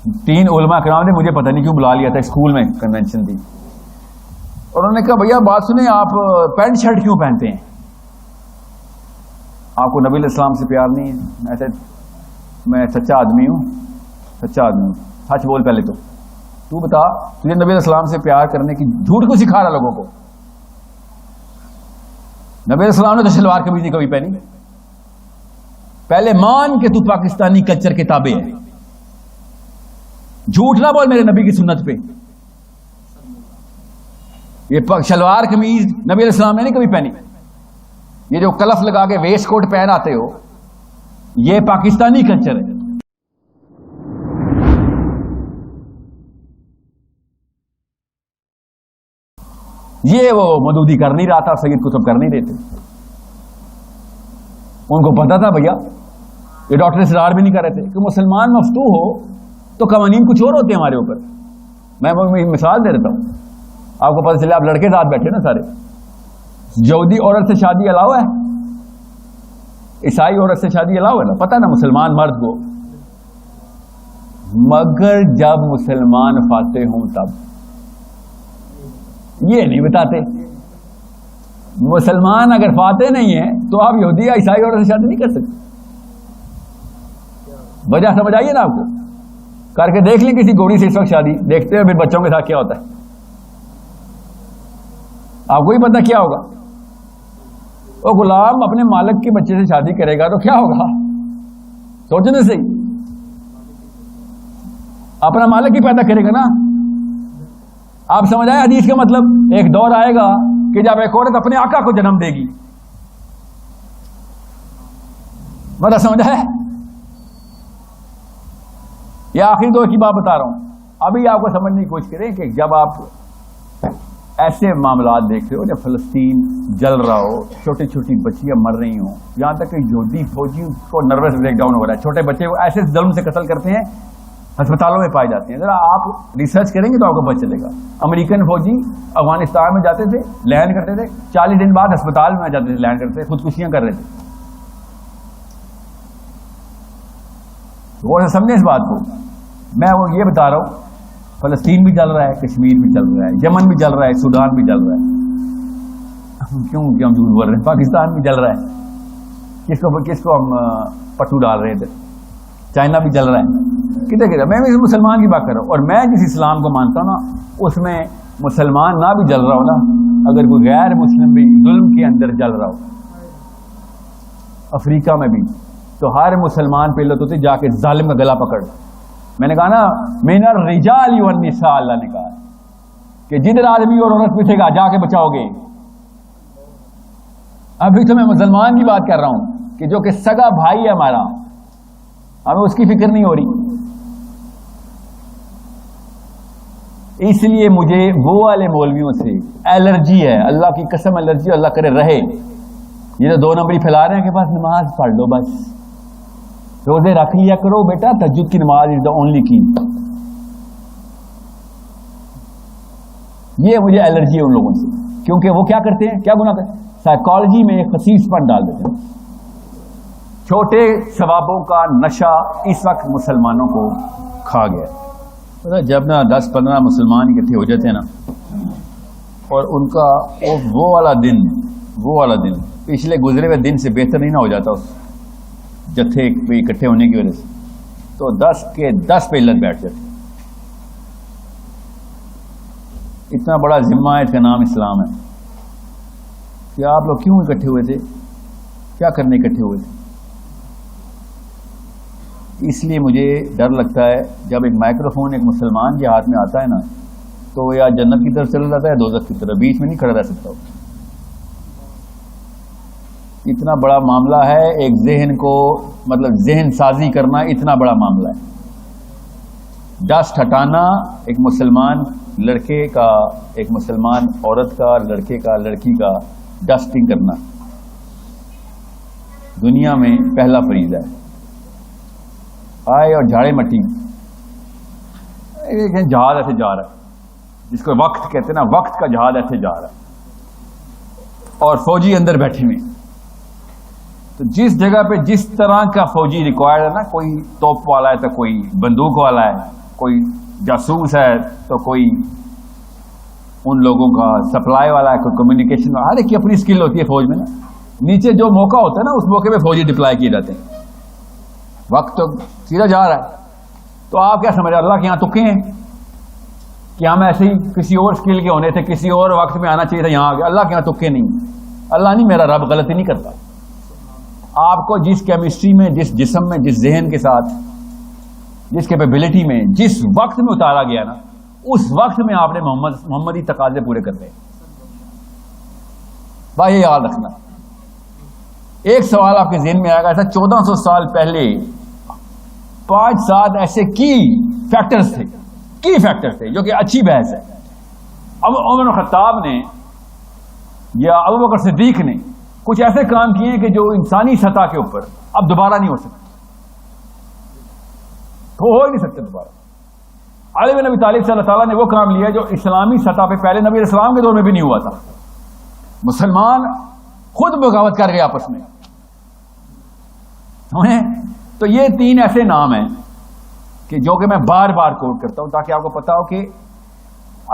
3 علماء کرام نے مجھے پتہ نہیں کیوں بلا لیا تھا، اسکول میں کنونشن تھی، اور انہوں نے کہا بھیا بات سنیں، آپ پینٹ شرٹ کیوں پہنتے ہیں؟ آپ کو نبی علیہ السلام سے پیار نہیں ہے؟ میں سچا آدمی ہوں، سچا آدمی ہوں، سچ بول پہلے تو بتا، تجھے نبی علیہ السلام سے پیار کرنے کی جھوٹ کو سکھا رہا لوگوں کو؟ نبی علیہ السلام نے تو شلوار قمیض نہیں کبھی پہنی. پہلے مان کہ تو پاکستانی کلچر کے تابع ہے، جھوٹ نہ بول میرے نبی کی سنت پہ. یہ شلوار قمیض نبی علیہ السلام نے نہیں کبھی پہنی. یہ جو کلف لگا کے ویسٹ کوٹ پہن آتے ہو، یہ پاکستانی کلچر ہے. یہ وہ مودودی کر نہیں رہا تھا، سید قطب کر نہیں رہے تھے. ان کو پتا تھا بھیا، یہ ڈاکٹر اسرار بھی نہیں کر رہے تھے کہ مسلمان مفتوح ہو تو قوانین کچھ اور ہوتے ہیں ہمارے اوپر. میں مثال دے دیتا ہوں، آپ کو پتہ چلے آپ لڑکے ساتھ بیٹھے نا سارے، یہودی عورت سے شادی الاؤ ہے، عیسائی عورت سے شادی الاؤ ہے نا، پتہ نا مسلمان مرد کو، مگر جب مسلمان فاتح ہوں تب. یہ نہیں بتاتے. مسلمان اگر فاتح نہیں ہے تو آپ یہودی یا عیسائی عورت سے شادی نہیں کر سکتے. وجہ سمجھ آئیے نا آپ کو؟ کر کے دیکھ لیں کسی گوڑی سے اس وقت شادی، دیکھتے ہیں پھر بچوں کے ساتھ کیا ہوتا ہے. آپ کو ہی پتہ کیا ہوگا. وہ غلام اپنے مالک کے بچے سے شادی کرے گا تو کیا ہوگا؟ سوچنے سے اپنا مالک ہی پیدا کرے گا نا. آپ سمجھ آئے حدیث کا مطلب؟ ایک دور آئے گا کہ جب ایک عورت اپنے آقا کو جنم دے گی. مطلب سمجھ آئے؟ یہ آخری دور کی بات بتا رہا ہوں. ابھی آپ کو سمجھنے کی کوشش کریں کہ جب آپ ایسے معاملات دیکھ رہے ہو، جب فلسطین جل رہا ہو، چھوٹی چھوٹی بچیاں مر رہی ہوں، یہاں تک کہ یہودی فوجی کو نروس بریک ڈاؤن ہو رہا ہے، چھوٹے بچے کو ایسے ظلم سے قتل کرتے ہیں، ہسپتالوں میں پائے جاتے ہیں. ذرا آپ ریسرچ کریں گے تو آپ کو پتہ چلے گا. امریکن فوجی افغانستان میں جاتے تھے، لینڈ کرتے تھے، 40 دن بعد ہسپتال میں جاتے تھے، لینڈ کرتے تھے، خودکشیاں کر رہے تھے. غور سے سمجھیں اس بات کو. میں وہ یہ بتا رہا ہوں، فلسطین بھی جل رہا ہے، کشمیر بھی جل رہا ہے، یمن بھی جل رہا ہے، سوڈان بھی جل رہا ہے. کیوں جھوٹ بول رہے ہیں؟ پاکستان بھی جل رہا ہے. کس کو ہم پٹو ڈال رہے تھے؟ چائنا بھی جل رہا ہے. کدھر کدھر. میں بھی مسلمان کی بات کر رہا ہوں، اور میں جس اسلام کو مانتا ہوں نا، اس میں مسلمان نہ بھی جل رہا ہو نا، اگر کوئی غیر مسلم بھی ظلم کے اندر جل رہا ہو، افریقہ میں بھی، تو ہر مسلمان پہ لت ہوتی جا کے ظالم کا گلا پکڑ. میں نے کہا نا من الرجال والنساء، اللہ نے کہا کہ جدھر آدمی اور عورت پوچھے گا جا کے بچاؤ گے. ابھی تو میں مسلمان کی بات کر رہا ہوں کہ جو کہ سگا بھائی ہے ہمارا، ہمیں اس کی فکر نہیں ہو رہی. اس لیے مجھے وہ والے مولویوں سے الرجی ہے، اللہ کی قسم الرجی، اللہ کرے رہے. یہ تو 2 نمبری پھیلا رہے ہیں کہ بس نماز پڑھ لو، بس روزے رکھ لیا کرو بیٹا، تہجد کی نماز از دا اونلی کی. یہ مجھے الرجی ہے ان لوگوں سے، کیونکہ وہ کیا کرتے ہیں، کیا گناہ کرتے ہیں؟ سائیکالوجی میں خسیس پن ڈال دیتے ہیں. چھوٹے ثوابوں کا نشہ اس وقت مسلمانوں کو کھا گیا. جب نا 10-15 مسلمان اکٹھے ہو جاتے ہیں نا، اور ان کا وہ والا دن پچھلے گزرے ہوئے دن سے بہتر نہیں نہ ہو جاتا اس جتھے پہ اکٹھے ہونے کی وجہ سے، تو 10 کے 10 پہ علت بیٹھ جاتی. اتنا بڑا ذمہ ہے، اس کا نام اسلام ہے. کہ آپ لوگ کیوں اکٹھے ہوئے تھے، کیا کرنے اکٹھے ہوئے تھے؟ اس لیے مجھے ڈر لگتا ہے جب ایک مائکروفون ایک مسلمان کے ہاتھ میں آتا ہے نا، تو وہ یا جنت کی طرف چلا جاتا ہے یا دوزخ کی طرف، بیچ میں نہیں کھڑا رہ سکتا. اتنا بڑا معاملہ ہے ایک ذہن کو، مطلب ذہن سازی کرنا اتنا بڑا معاملہ ہے. ڈسٹ ہٹانا ایک مسلمان لڑکے کا، ایک مسلمان عورت کا، لڑکے کا، لڑکی کا ڈسٹنگ کرنا دنیا میں پہلا فریضہ ہے. آئے اور جھاڑے مٹی، جہاز ایسے جا رہا ہے، جس کو وقت کہتے ہیں نا، وقت کا جہاز ایسے جا رہا ہے، اور فوجی اندر بیٹھے ہوئے. تو جس جگہ پہ جس طرح کا فوجی ریکوائرڈ ہے نا، کوئی توپ والا ہے تو کوئی بندوق والا ہے، کوئی جاسوس ہے تو کوئی ان لوگوں کا سپلائی والا ہے, کوئی کمیونیکیشن والا, ہر ایک کی اپنی اسکل ہوتی ہے فوج میں نا. نیچے جو موقع ہوتا ہے نا اس موقع پہ فوجی ڈپلائی کیے جاتے ہیں. وقت تو سیدھا جا رہا ہے, تو آپ کیا سمجھ رہے ہیں اللہ کے یہاں تکے ہیں کہ ہم ایسے ہی کسی اور اسکل کے ہونے تھے, کسی اور وقت میں آنا چاہیے تھا, یہاں آ گیا. اللہ کے یہاں تکے نہیں. اللہ نہیں, میرا رب غلطی نہیں کرتا. آپ کو جس کیمسٹری میں, جس جسم میں, جس ذہن کے ساتھ, جس کیپیبلٹی میں, جس وقت میں اتارا گیا نا, اس وقت میں آپ نے محمدی تقاضے پورے کرتے ہیں. بھائی یہ یاد رکھنا. ایک سوال آپ کے ذہن میں آئے گا, ایسا 1400 سال پہلے 5-7 ایسے کی فیکٹرز تھے جو کہ اچھی بحث ہے. اب عمر خطاب نے یا ابو بکر صدیق نے کچھ ایسے کام کیے ہیں کہ جو انسانی سطح کے اوپر اب دوبارہ نہیں ہو سکتے, تو ہو ہی نہیں سکتے دوبارہ. علی بن ابی طالب سے اللہ تعالیٰ نے وہ کام لیا جو اسلامی سطح پہ پہلے نبی اسلام کے دور میں بھی نہیں ہوا تھا. مسلمان خود بغاوت کر گئے آپس میں. تو یہ 3 ایسے نام ہیں کہ جو کہ میں بار بار کوٹ کرتا ہوں تاکہ آپ کو پتا ہو کہ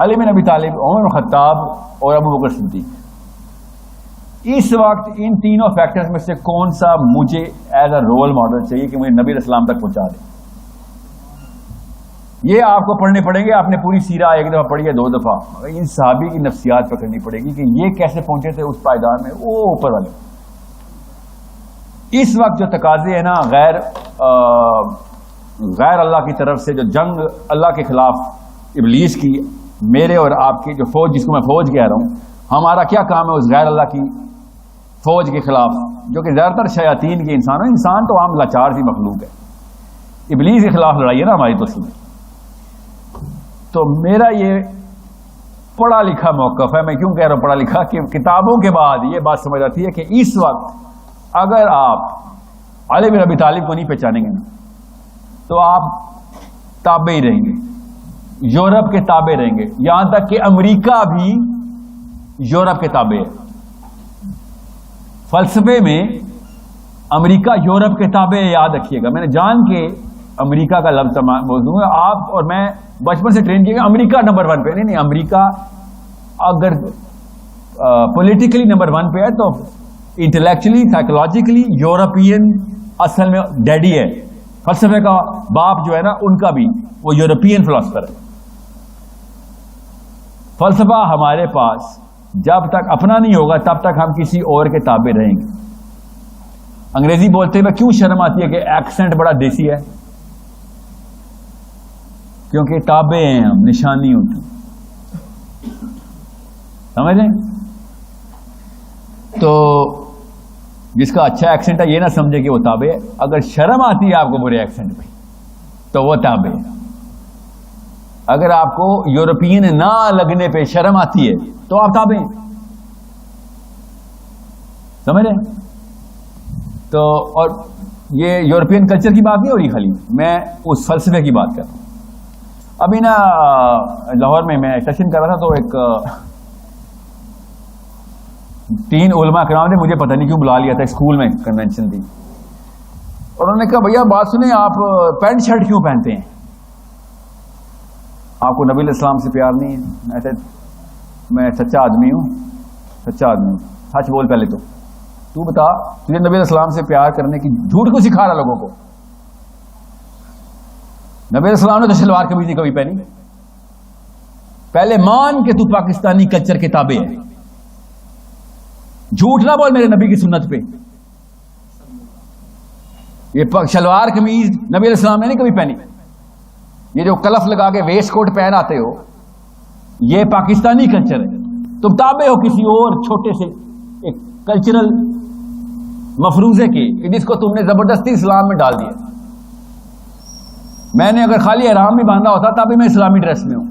علی بن ابی طالب, عمر بن خطاب اور ابو بکر صدیق, اس وقت ان تینوں فیکٹرز میں سے کون سا مجھے ایز اے رول ماڈل چاہیے کہ مجھے نبی اسلام تک پہنچا دے. یہ آپ کو پڑھنے پڑیں گے. آپ نے پوری سیرہ 1 دفعہ پڑھی ہے, 2 دفعہ. ان صحابی کی نفسیات پکڑنی پڑے گی کہ یہ کیسے پہنچے تھے اس پائیدار میں, وہ اوپر والے. اس وقت جو تقاضے ہیں نا غیر اللہ کی طرف سے, جو جنگ اللہ کے خلاف ابلیس کی, میرے اور آپ کی جو فوج, جس کو میں فوج کہہ رہا ہوں, ہمارا کیا کام ہے اس غیر اللہ کی فوج کے خلاف, جو کہ زیادہ تر شیاطین کے انسان تو عام لاچار سی مخلوق ہے. ابلیس کے خلاف لڑائی ہے نا ہماری تو سنیں. تو میرا یہ پڑھا لکھا موقف ہے. میں کیوں کہہ رہا ہوں پڑھا لکھا, کہ کتابوں کے بعد یہ بات سمجھ آتی ہے کہ اس وقت اگر آپ علی بن ابی طالب کو نہیں پہچانیں گے نا تو آپ تابع ہی رہیں گے, یورپ کے تابع رہیں گے. یہاں تک کہ امریکہ بھی یورپ کے تابع ہے. فلسفے میں امریکہ یورپ کے تابع ہے, یاد رکھیے گا. میں نے جان کے امریکہ کا لفظ بول دوں گا. آپ اور میں بچپن سے ٹرین کیے گا امریکہ نمبر 1 پہ. نہیں, امریکہ اگر پولیٹیکلی نمبر 1 پہ ہے تو انٹلیکچولی, سائیکولوجیکلی یورپین اصل میں ڈیڈی ہے. فلسفے کا باپ جو ہے نا ان کا بھی وہ یورپین فلسفر ہے. فلسفہ ہمارے پاس جب تک اپنا نہیں ہوگا تب تک ہم کسی اور کے تابع رہیں گے. انگریزی بولتے ہوئے کیوں شرم آتی ہے کہ ایکسنٹ بڑا دیسی ہے, کیونکہ تابع ہیں ہم, نشانی ہوتی. سمجھیں؟ تو جس کا اچھا ایکسنٹ ہے یہ نہ سمجھے کہ وہ تابع ہے. اگر شرم آتی ہے آپ کو برے ایکسنٹ پہ تو وہ تابع ہے. اگر آپ کو یورپین نہ لگنے پہ شرم آتی ہے تو آپ تابع ہیں. سمجھ رہے ہیں؟ تو اور یہ یورپین کلچر کی بات نہیں ہو رہی خالی, میں اس فلسفے کی بات کر رہا ہوں. ابھی نا لاہور میں سیشن کر رہا تھا تو ایک 3 علماء کرام نے مجھے پتہ نہیں کیوں بلا لیا تھا, اسکول میں کنونشن تھی, اور انہوں نے کہا بھیا بات سنیں, آپ پینٹ شرٹ کیوں پہنتے ہیں؟ آپ کو نبی الاسلام سے پیار نہیں ہے؟ ایسے میں سچا آدمی ہوں, سچ بول پہلے تو بتا, تجھے نبی الاسلام سے پیار کرنے کی جھوٹ کو سکھا رہا لوگوں کو؟ نبی الاسلام نے تو شلوار قمیض نہیں کبھی پہنی. پہلے مان کہ تو پاکستانی کلچر کے تابع ہے. جھوٹ نہ بول میرے نبی کی سنت پہ. یہ شلوار قمیض نبی علیہ السلام نے نہیں کبھی پہنی. یہ جو کلف لگا کے ویسٹ کوٹ پہن آتے ہو یہ پاکستانی کلچر ہے. تم تابع ہو کسی اور چھوٹے سے ایک کلچرل مفروضے کے جس کو تم نے زبردستی اسلام میں ڈال دیا. میں نے اگر خالی احرام بھی باندھا ہوتا تب بھی میں اسلامی ڈریس میں ہوں.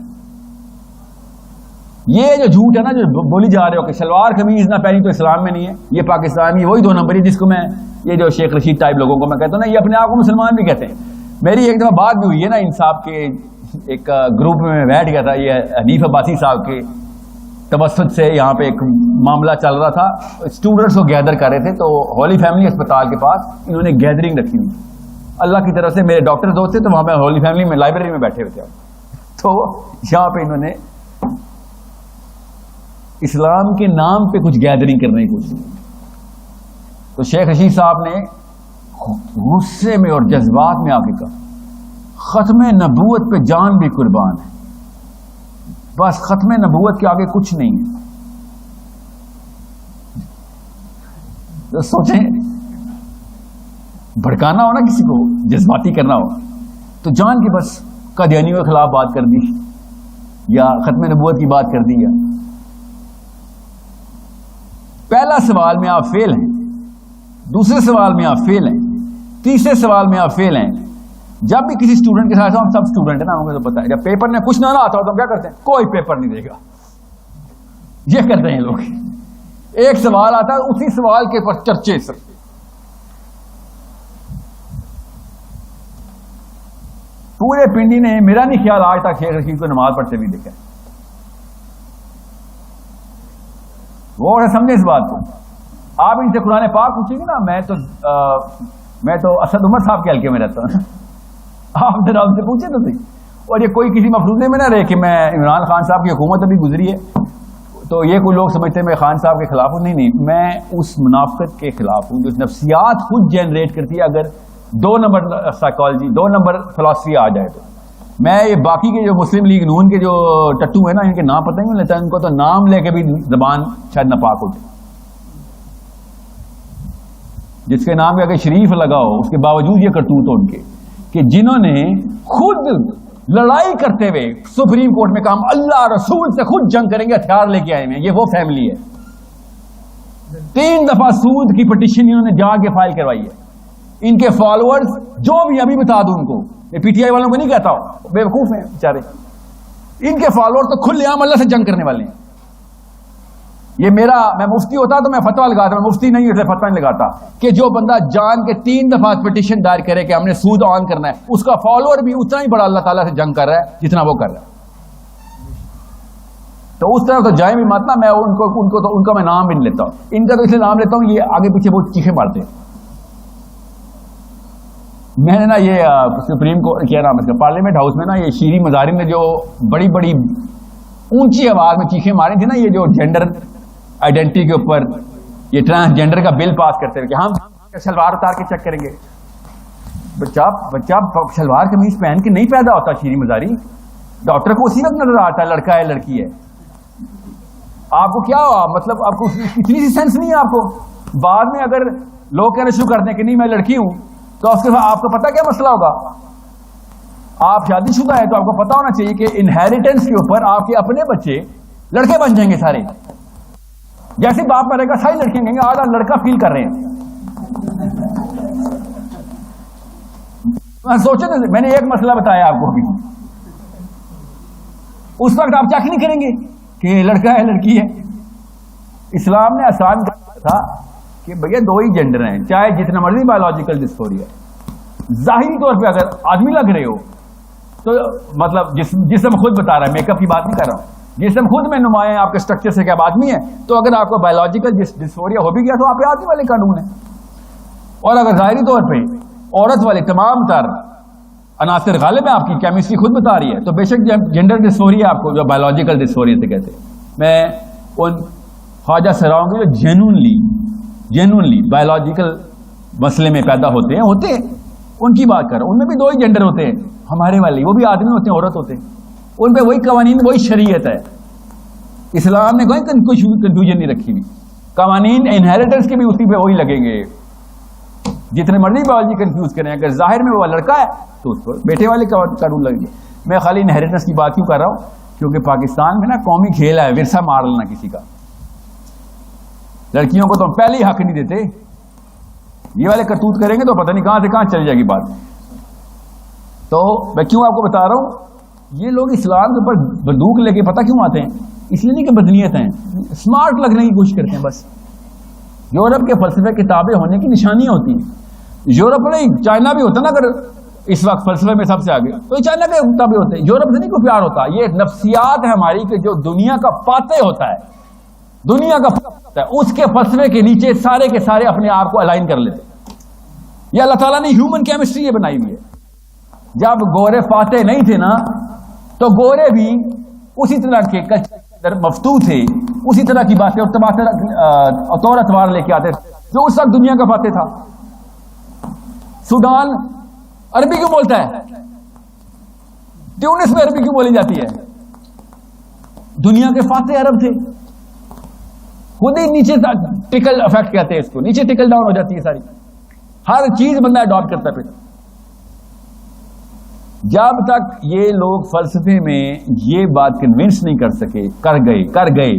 یہ جو جھوٹ ہے نا جو بولی جا رہے ہو کہ شلوار قمیض نہ پہنی تو اسلام میں نہیں ہے, یہ پاکستان کی وہی 2 نمبری جس کو میں یہ جو شیخ رشید ٹائپ لوگوں کو میں کہتا ہوں نا, یہ اپنے آپ کو مسلمان بھی کہتے ہیں. میری ایک دفعہ بات بھی ہوئی ہے نا انصاف کے ایک گروپ میں بیٹھ گیا تھا, یہ حنیف عباسی صاحب کے توسط سے یہاں پہ ایک معاملہ چل رہا تھا. اسٹوڈنٹس کو گیدر کر رہے تھے تو ہولی فیملی اسپتال کے پاس انہوں نے گیدرنگ رکھی ہوئی اللہ کی طرف سے میرے ڈاکٹر دوست تھے، تو وہاں پہ ہولی فیملی میں لائبریری میں بیٹھے ہوئے تھے، تو یہاں پہ انہوں نے اسلام کے نام پہ کچھ گیدرنگ کرنے کی کوشش کی. تو شیخ رشید صاحب نے غصے میں اور جذبات میں آ کے کہا ختم نبوت پہ جان بھی قربان ہے، بس ختم نبوت کے آگے کچھ نہیں ہے. تو سوچیں، بھڑکانا ہو نا کسی کو، جذباتی کرنا ہو تو جان کی بس قادیانیوں کے خلاف بات کر دی یا ختم نبوت کی بات کر دی. یا پہلا سوال میں آپ فیل ہیں، دوسرے سوال میں آپ فیل ہیں، تیسرے سوال میں آپ فیل ہیں. جب بھی کسی اسٹوڈنٹ کے ساتھ، ہم سب اسٹوڈنٹ ہیں نا، ہم کو تو پتا ہے جب پیپر میں کچھ نہ آتا ہو تو ہم کیا کرتے ہیں؟ کوئی پیپر نہیں دے گا، یہ کرتے ہیں لوگ. ایک سوال آتا ہے اسی سوال کے پر چرچے سر. پورے پنڈی نے میرا نہیں خیال آج تک شیخ رشید کو نماز پڑھتے بھی دیکھا. وہ سمجھے اس بات کو. آپ ان سے قرآن پاک پوچھیں گے نا، میں تو اسد عمر صاحب کے حلقے میں رہتا ہوں. آپ ذرا ان سے پوچھیں تو صحیح. اور یہ کوئی کسی مفروضے میں نہ رہے کہ میں عمران خان صاحب کی حکومت ابھی گزری ہے تو یہ کوئی لوگ سمجھتے ہیں میں خان صاحب کے خلاف ہوں. نہیں، میں اس منافقت کے خلاف ہوں جو نفسیات خود جنریٹ کرتی ہے. اگر 2 نمبر سائیکالوجی، 2 نمبر فلاسفی آ جائے تو میں یہ باقی کے جو مسلم لیگ نون کے جو ٹٹو ہیں نا، ان کے نام پتہ نہیں لیتا، ان کو تو نام لے کے بھی زبان شاید ناپاک ہوتی. جس کے نام کے اگر شریف لگا ہو، اس کے باوجود یہ کرتوت ہو ان کے کہ جنہوں نے خود لڑائی کرتے ہوئے سپریم کورٹ میں کہا اللہ رسول سے خود جنگ کریں گے، ہتھیار لے کے آئے ہیں. یہ وہ فیملی ہے. 3 دفعہ سود کی پٹیشن انہوں نے جا کے فائل کروائی ہے. ان کے فالوورز جو بھی، ابھی بتا دوں ان کو، یہ پی ٹی آئی والوں کو نہیں کہتا ہوں، بے وقوف ہیں بیچارے. ان کے فالوورز تو کھلے عام اللہ سے جنگ کرنے والے ہیں. یہ میں مفتی ہوتا تو میں فتویٰ لگاتا، میں مفتی نہیں ہوتا فتویٰ نہیں لگاتا کہ جو بندہ جان کے 3 دفعہ پٹیشن دائر کرے کہ ہم نے سود آن کرنا ہے، اس کا فالوور بھی اتنا ہی بڑا اللہ تعالیٰ سے جنگ کر رہا ہے جتنا وہ کر رہا ہے. تو اس طرح تو جائیں بھی مت نا. میں ان کا میں نام بھی نہیں لیتا ہوں. ان کا تو اس لیے نام لیتا ہوں، یہ آگے پیچھے بہت چیخیں مارتے ہیں. میں نے نا یہ سپریم کو کیا نام ہے پارلیمنٹ ہاؤس میں نا، یہ شیریں مظاہرین نے جو بڑی بڑی اونچی آواز میں چیخیں ماری تھی نا، یہ جو جینڈر آئیڈینٹی کے اوپر یہ ٹرانسجینڈر کا بل پاس کرتے ہوئے کہ ہم شلوار اتار کے چیک کریں گے. بچہ شلوار قمیض پہن کے نہیں پیدا ہوتا. شیریں مظاہری ڈاکٹر کو اسی وقت نظر آتا ہے لڑکا ہے لڑکی ہے. آپ کو کیا ہوا؟ مطلب آپ کو اتنی سی سینس نہیں ہے آپ کو. بعد میں اگر لوگ کہنا شروع کر دیں کہ نہیں میں لڑکی ہوں، تو اس کے بعد آپ کو پتا کیا مسئلہ ہوگا. آپ شادی شدہ ہے تو آپ کو پتا ہونا چاہیے کہ انہیریٹنس کے اوپر آپ کے اپنے بچے لڑکے بن جائیں گے سارے. جیسے باپ مرے گا ساری لڑکیاں کہیں گے آج لڑکا فیل کر رہے ہیں. سوچے نا، میں نے ایک مسئلہ بتایا آپ کو ابھی، اس وقت آپ چیک نہیں کریں گے کہ لڑکا ہے لڑکی ہے. اسلام نے آسان تھا کہ بھیا 2 ہی جینڈر ہیں، چاہے جتنا مرضی بایولوجیکل ڈسفوریا ہے. ظاہری طور پہ اگر آدمی لگ رہے ہو تو مطلب جسم خود بتا رہا ہے، میک اپ کی بات نہیں کر رہا ہوں، جسم خود میں نمایاں آپ کے اسٹرکچر سے کہ آپ آدمی ہیں. تو اگر آپ کو بایولوجیکل ڈسفوریا ہو بھی گیا تو آپ آدمی والے قانون ہیں. اور اگر ظاہری طور پہ عورت والے تمام تر عناصر غالب ہیں، آپ کی کیمسٹری خود بتا رہی ہے، تو بے شک جینڈر ڈسفوریا آپ کو جو بایولوجیکل ڈسفوریا سے کہتے ہیں. میں ان خواجہ سراؤں کے جو جینونلی بایولوجیکل مسئلے میں پیدا ہوتے ہیں ان کی بات کر رہا ہوں. ان میں بھی 2 ہی جینڈر ہوتے ہیں ہمارے والے، وہ بھی آدمی ہوتے ہیں عورت ہوتے ہیں. ان پہ وہی قوانین وہی شریعت ہے. اسلام نے کوئی کنفیوژن نہیں رکھی ہوئی. قوانین انہیریٹنس کے بھی اسی پہ وہی لگیں گے. جتنے مرضی بایولوجی کنفیوز کریں، اگر ظاہر میں وہ لڑکا ہے تو اس پر بیٹے والے قانون لگیں گے. میں خالی انہیریٹنس کی بات کیوں کر رہا ہوں؟ کیونکہ پاکستان میں نا قومی کھیل ہے ورثہ مار لینا کسی کا. لڑکیوں کو تو ہم پہلے ہی حق نہیں دیتے. یہ والے کرتوت کریں گے تو پتہ نہیں کہاں سے کہاں چل جائے گی بات. تو میں کیوں آپ کو بتا رہا ہوں، یہ لوگ اسلام کے اوپر بندوق لے کے پتہ کیوں آتے ہیں؟ اس لیے نہیں کہ بدنیت ہیں، اسمارٹ لگنے کی کوشش کرتے ہیں بس. یورپ کے فلسفے کتابیں ہونے کی نشانیاں ہوتی ہیں. یورپ میں نہیں، چائنا بھی ہوتا نا، اگر اس وقت فلسفے میں سب سے آگے تو یہ چائنا کے کتابیں ہوتے ہیں. یورپ سے نہیں کوئی پیار ہوتا. یہ نفسیات ہے ہماری کہ جو دنیا کا فاتح ہوتا ہے، دنیا کا فاتح ہوتا ہے، اس کے فلسفے کے نیچے سارے کے سارے اپنے آپ کو الائن کر لیتے. یہ اللہ تعالیٰ نے ہیومن کیمسٹری یہ بنائی ہوئی ہے. جب گورے فاتح نہیں تھے نا تو گورے بھی اسی طرح کے کلچر مفتو تھے, اسی طرح کی باتیں اور طور اتوار لے کے آتے تھے جو اس وقت دنیا کا فاتح تھا. سوڈان عربی کیوں بولتا ہے؟ ٹیونس میں عربی کیوں بولی جاتی ہے؟ دنیا کے فاتح عرب تھے, خود ہی نیچے ٹکل افیکٹ کہتے ہیں اس کو, نیچے ٹکل ڈاؤن ہو جاتی ہے ساری, ہر چیز بندہ اڈاپٹ کرتا ہے. پھر جب تک یہ لوگ فلسفے میں یہ بات کنونس نہیں کر سکے, کر گئے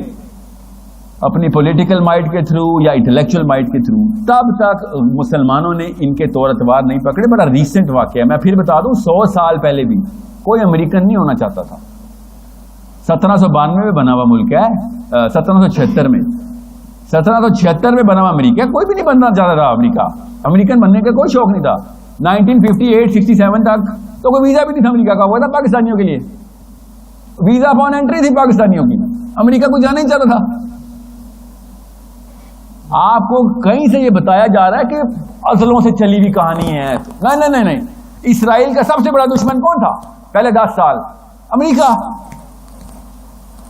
اپنی پولیٹیکل مائٹ کے تھرو یا انٹلیکچوئل مائٹ کے تھرو, تب تک مسلمانوں نے ان کے طور اتوار نہیں پکڑے. بڑا ریسنٹ واقعہ ہے, میں پھر بتا دوں, 100 سال پہلے بھی کوئی امریکن نہیں ہونا چاہتا تھا. 1792 میں بنا ہوا ملک ہے, 1776 میں 1776 میں بنا ہوا امریکہ, کوئی بھی نہیں بننا چاہتا تھا امریکن بننے کا کوئی شوق نہیں تھا. 1958-67 تک تو کوئی ویزا بھی نہیں تھا امریکہ کا, وہ تھا پاکستانیوں کے لیے, ویزا فون انٹری تھی پاکستانیوں کی, امریکہ کو جانا ہی چاہتا تھا. آپ کو کہیں سے یہ بتایا جا رہا ہے کہ اصلوں سے چلی ہوئی کہانی ہے, نہیں. اسرائیل کا سب سے بڑا دشمن کون تھا پہلے 10 سال؟ امریکہ.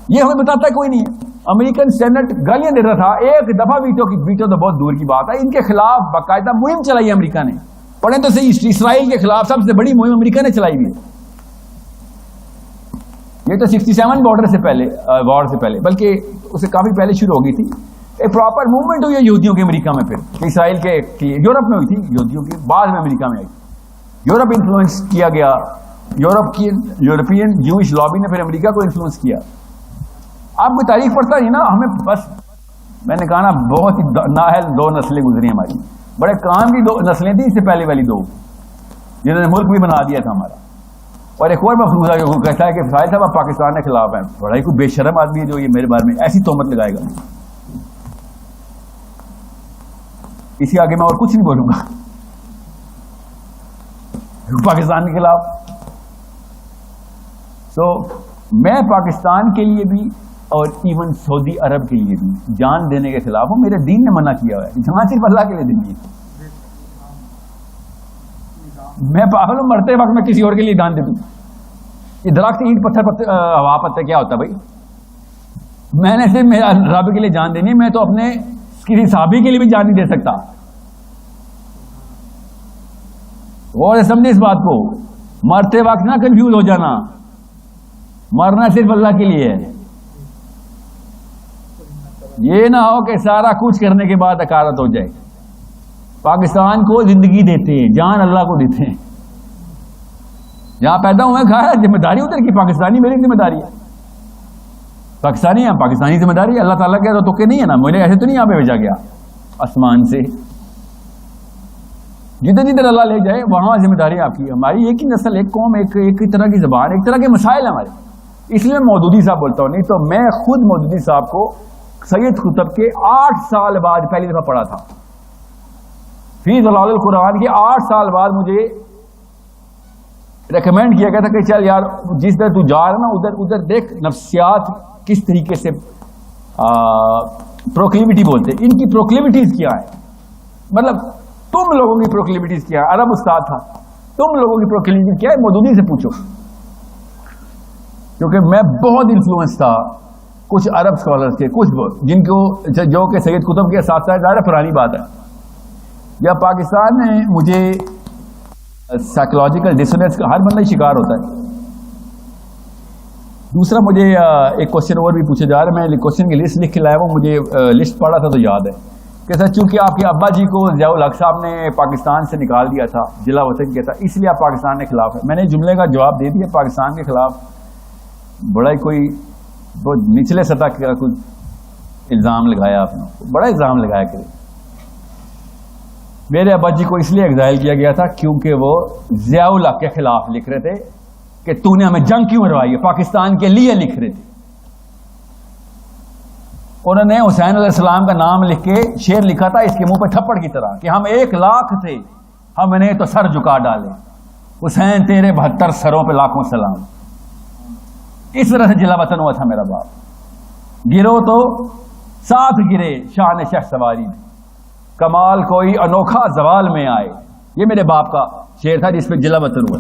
یہ ہمیں بتاتا ہے کوئی نہیں. امریکن سینٹ گالیاں دے رہا تھا, ایک دفعہ ویٹو تو بہت دور کی بات ہے, ان کے خلاف باقاعدہ مہم چلائی ہے امریکہ نے. پڑھیں تو صحیح, اسرائیل کے خلاف سب سے بڑی مہم امریکہ نے چلائی ہوئی ہے. یہ تو 67 بارڈر سے پہلے, وار سے پہلے, بلکہ اسے کافی پہلے شروع ہو گئی تھی. ایک پراپر موومنٹ ہوئی ہے یہودیوں کی امریکہ میں, پھر اسرائیل کے یورپ میں ہوئی تھی یہودیوں کی, بعد میں امریکہ میں آئی. یورپ انفلوئنس کیا گیا, یورپ کی یورپین جوئش لابی نے پھر امریکہ کو انفلوئنس کیا. آپ کوئی تاریخ پڑھتا نہیں نا, ہمیں بس میں نے کہا نا بہت ہی نااہل 2 نسلیں گزری ہماری, بڑے کام کی 2 نسلیں تھیں اس سے پہلے والی 2 جنہوں نے ملک بھی بنا دیا تھا ہمارا. اور ایک اور مفروضہ جو کہتا ہے کہ فائل صاحب آپ پاکستان کے خلاف ہیں, بڑا ہی کوئی بے شرم آدمی ہے جو یہ میرے بارے میں ایسی تہمت لگائے گا. اسی آگے میں اور کچھ نہیں بولوں گا پاکستان کے خلاف. سو میں پاکستان کے لیے بھی اور ایون سعودی عرب کے لیے بھی جان دینے کے خلاف ہوں. میرے دین نے منع کیا ہوا ہے, جہاں صرف اللہ کے لیے دینی ہے. میں پاگل ہوں, مرتے وقت میں کسی اور کے لیے جان دے دوں. یہ درخت اینٹ پتھر ہوا پتہ کیا ہوتا ہے بھائی؟ میں نے صرف میرا رب کے لیے جان دینی ہے, میں تو اپنے کسی صحابی کے لیے بھی جان نہیں دے سکتا. اور سمجھے اس بات کو, مرتے وقت نہ کنفیوز ہو جانا, مرنا صرف اللہ کے لیے ہے. یہ نہ ہو کہ سارا کچھ کرنے کے بعد اکارت ہو جائے. پاکستان کو زندگی دیتے ہیں, جان اللہ کو دیتے ہیں. جہاں پیدا ہوئے کھایا, ذمہ داری ادھر کی, پاکستانی میری ذمہ داری ہے. پاکستانی ہے, پاکستانی ذمہ داری ہے. اللہ تعالیٰ کے تو کہ نہیں ہے نا, مجھے ایسے تو نہیں یہاں پہ بھیجا گیا آسمان سے. جدھر جدھر اللہ لے جائے وہاں ذمہ داری آپ کی. ہماری ایک ہی نسل, ایک قوم, ایک طرح کی زبان, ایک طرح کے مسائل ہمارے. اس لیے مودودی صاحب بولتا ہوں, نہیں تو میں خود مودودی صاحب کو سید قطب کے 8 سال بعد پہلی دفعہ پڑھا تھا. فی ظلال القرآن کے 8 سال بعد مجھے ریکمینڈ کیا گیا تھا کہ چل یار جس طرح تو جا رہا نا ادھر دیکھ نفسیات کس طریقے سے پروکلیوٹی بولتے, ان کی پروکلیوٹیز کیا ہے, مطلب تم لوگوں کی پروکلیوٹیز کیا ہے. عرب استاد تھا, تم لوگوں کی پروکلیوٹی کیا ہے, مودودی سے پوچھو. کیونکہ میں بہت انفلوئنس تھا کچھ عرب اسکالرس کے, کچھ جن کو جو کہ سید قطب کے ساتھ ساتھ ظاہر پرانی بات ہے. یا پاکستان میں مجھے سائیکولوجیکل ڈسوننس کا ہر بندہ شکار ہوتا ہے. دوسرا مجھے ایک کوشچن اور بھی پوچھا جا رہا ہے, میں کوشچن کی لسٹ لکھ کے لایا ہوں, مجھے لسٹ پڑھا تھا تو یاد ہے کہ سر چونکہ آپ کے ابا جی کو ضیاء الحق صاحب نے پاکستان سے نکال دیا تھا, ضلع وطن کیا تھا, اس لیے آپ پاکستان کے خلاف ہے. میں نے جملے کا جواب دے دیا, پاکستان کے خلاف بڑا ہی کوئی بہت نچلے سطح کا کوئی الزام لگایا آپ نے, بڑا الزام لگایا کہ میرے ابا جی کو اس لیے ایگزائل کیا گیا تھا کیونکہ وہ ضیاء الحق کے خلاف لکھ رہے تھے کہ تو نے ہمیں جنگ کیوں مروائی ہے, پاکستان کے لیے لکھ رہے تھے. انہوں نے حسین علیہ السلام کا نام لکھ کے شعر لکھا تھا اس کے منہ پہ تھپڑ کی طرح کہ ہم 1 لاکھ تھے, ہم نے تو سر جھکا ڈالے, حسین تیرے 72 سروں پہ لاکھوں سلام. اس طرح سے جلا وطن ہوا تھا میرا باپ. گرو تو ساتھ گرے شان شہ سواری, کمال کوئی انوکھا زوال میں آئے, یہ میرے باپ کا شعر تھا جس پہ جلا وطن ہوا.